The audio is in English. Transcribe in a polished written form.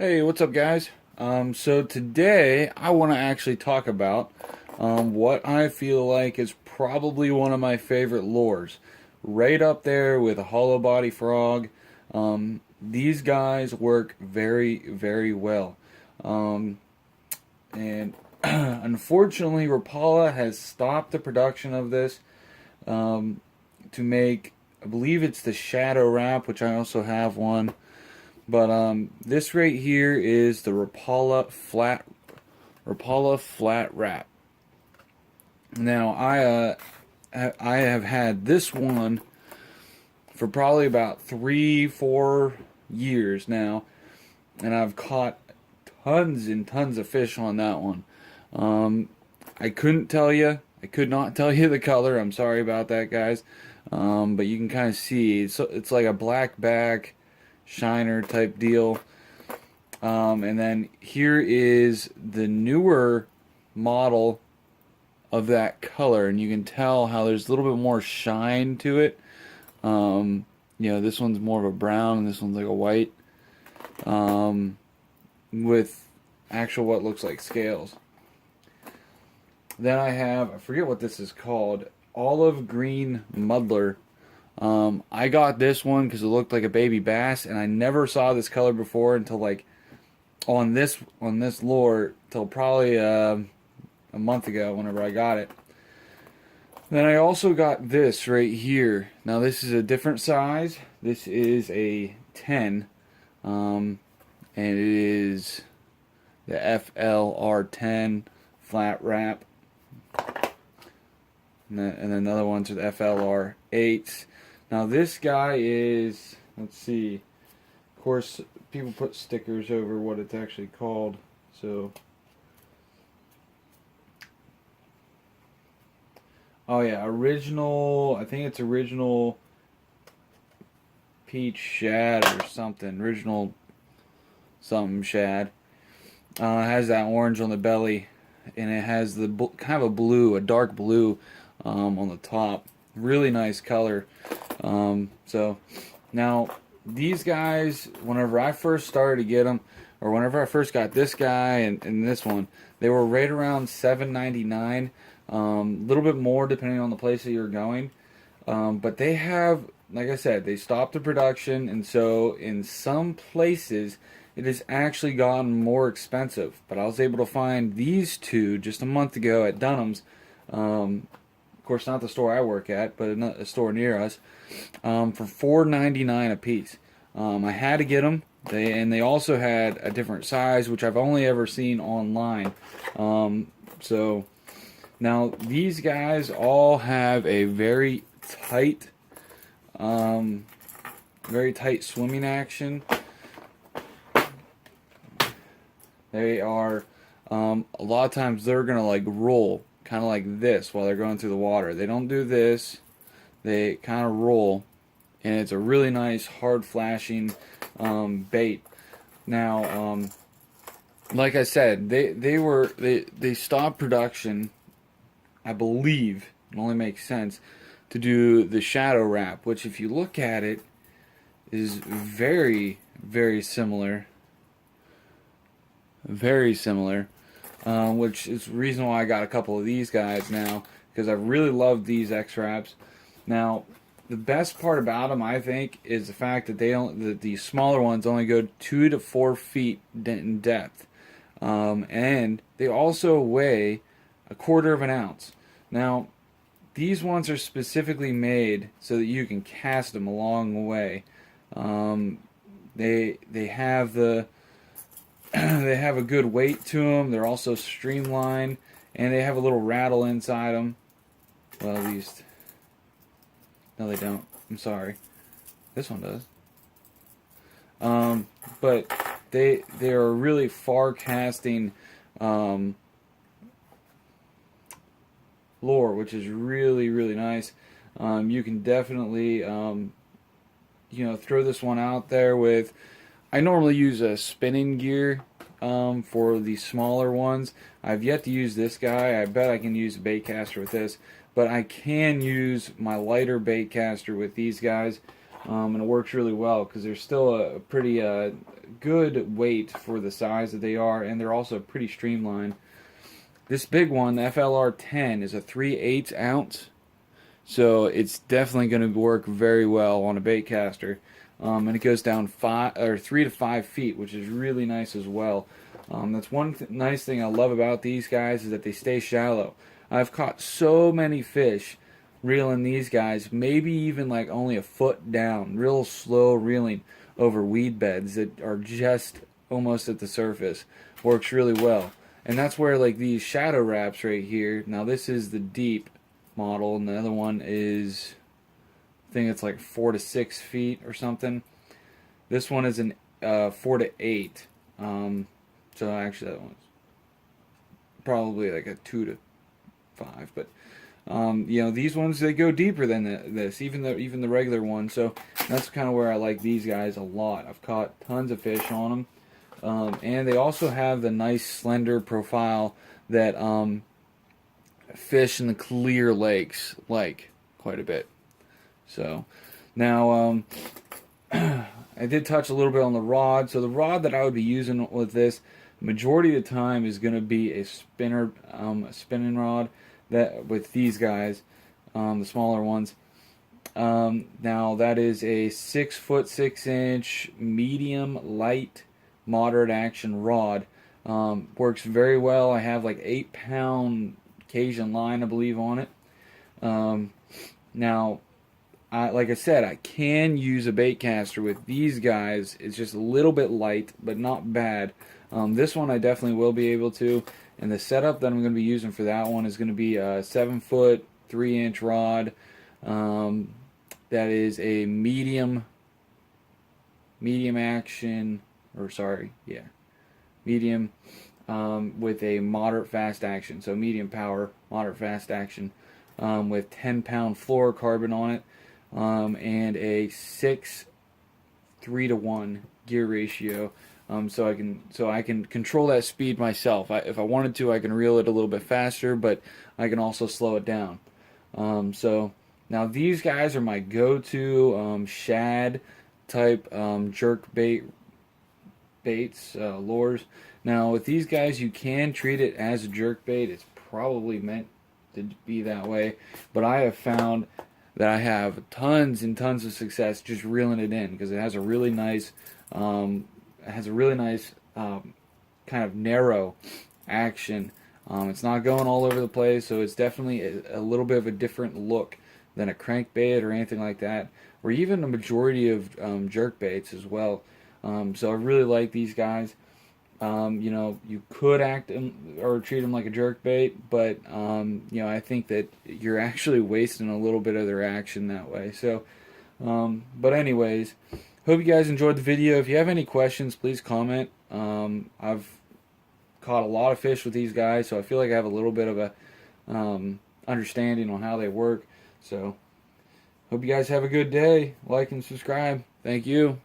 Hey, what's up, guys? So today I want to actually talk about what I feel like is probably one of my favorite lures, right up there with a hollow body frog. These guys work very, very well, and unfortunately, Rapala has stopped the production of this to make. I believe it's the Shadow Wrap, which I also have one. But this right here is the Rapala flat wrap. Now I have had this one for probably about 3-4 years now, and I've caught tons and tons of fish on that one. Um, I couldn't tell you. I could not tell you the color. I'm sorry about that, guys. But you can kind of see it's like a black back shiner type deal. And then here is the newer model of that color, and you can tell how there's a little bit more shine to it. This one's more of a brown, and this one's like a white, with actual what looks like scales. Then I forget what this is called, olive green muddler. I got this one because it looked like a baby bass, and I never saw this color before until like on this lure till probably a month ago whenever I got it. Then I also got this right here. Now this is a different size. This is a 10, and it is the FLR10 flat wrap. And then another one's with FLR8s. Now this guy is, let's see, of course people put stickers over what it's actually called, so oh yeah, original, I think it's original peach shad or something, original something shad. It has that orange on the belly, and it has the kind of a blue, a dark blue on the top. Really nice color. So now these guys, whenever I first started to get them, or whenever I first got this guy and this one, they were right around $7.99. A little bit more depending on the place that you're going. But they have, like I said, they stopped the production, and so in some places it has actually gotten more expensive. But I was able to find these two just a month ago at Dunham's. Of course, not the store I work at, but a store near us, for $4.99 a piece. I had to get them. They also had a different size, which I've only ever seen online. So now these guys all have a very tight swimming action. They are a lot of times they're gonna like roll kind of like this while they're going through the water. They don't do this. They kind of roll, and it's a really nice hard flashing bait. Now, like I said, they stopped production. I believe it only makes sense to do the shadow wrap, which if you look at it is very, very similar. Very similar. Which is the reason why I got a couple of these guys now, because I really love these X-Wraps. Now, the best part about them, I think, is the fact that the smaller ones only go 2 to 4 feet in depth. And they also weigh a quarter of an ounce. Now, these ones are specifically made so that you can cast them a long way. They have the they have a good weight to them. They're also streamlined, and they have a little rattle inside them. Well, at least, no, they don't. I'm sorry. This one does. But they are a really far casting lure, which is really, really nice. You can definitely throw this one out there with. I normally use a spinning gear for the smaller ones. I've yet to use this guy. I bet I can use a bait caster with this, but I can use my lighter bait caster with these guys. and it works really well because they're still a pretty good weight for the size that they are, and they're also pretty streamlined. This big one, the FLR-10, is a 3/8 ounce, so it's definitely going to work very well on a bait caster. And it goes down 3 to 5 feet, which is really nice as well. That's one nice thing I love about these guys is that they stay shallow. I've caught so many fish reeling these guys, maybe even like only a foot down, real slow reeling over weed beds that are just almost at the surface. Works really well. And that's where like these shadow wraps right here, now this is the deep model, and the other one is, I think it's like 4 to 6 feet or something. This one is an 4 to 8. So actually that one's probably like a 2 to 5. But you know, these ones, they go deeper than this, even the regular one. So that's kind of where I like these guys a lot. I've caught tons of fish on them. And they also have the nice slender profile that fish in the clear lakes like quite a bit. So now I did touch a little bit on the rod. So the rod that I would be using with this, majority of the time, is going to be a spinner, a spinning rod that with these guys, the smaller ones. Now that is a 6 foot 6 inch medium light moderate action rod. Works very well. I have like 8-pound Cajun line, I believe, on it. Now, like I said, I can use a bait caster with these guys. It's just a little bit light, but not bad. This one I definitely will be able to. And the setup that I'm going to be using for that one is going to be a 7 foot 3 inch rod. That is a medium action, or sorry, yeah, medium with a moderate fast action. So medium power, moderate fast action, with 10-pound fluorocarbon on it, and a 3-to-1 gear ratio. So I can control that speed myself. If I wanted to, I can reel it a little bit faster, but I can also slow it down. So now these guys are my go-to shad type jerk baits, lures. Now with these guys, you can treat it as a jerk bait. It's probably meant to be that way, but I have found that I have tons and tons of success just reeling it in because it has a really nice kind of narrow action. It's not going all over the place, so it's definitely a little bit of a different look than a crankbait or anything like that, or even a majority of jerk baits as well. So I really like these guys. You know, you could act or treat them like a jerk bait, but you know, I think that you're actually wasting a little bit of their action that way. So, but anyways, hope you guys enjoyed the video. If you have any questions, please comment. I've caught a lot of fish with these guys, so I feel like I have a little bit of a understanding on how they work. So, hope you guys have a good day. Like and subscribe. Thank you.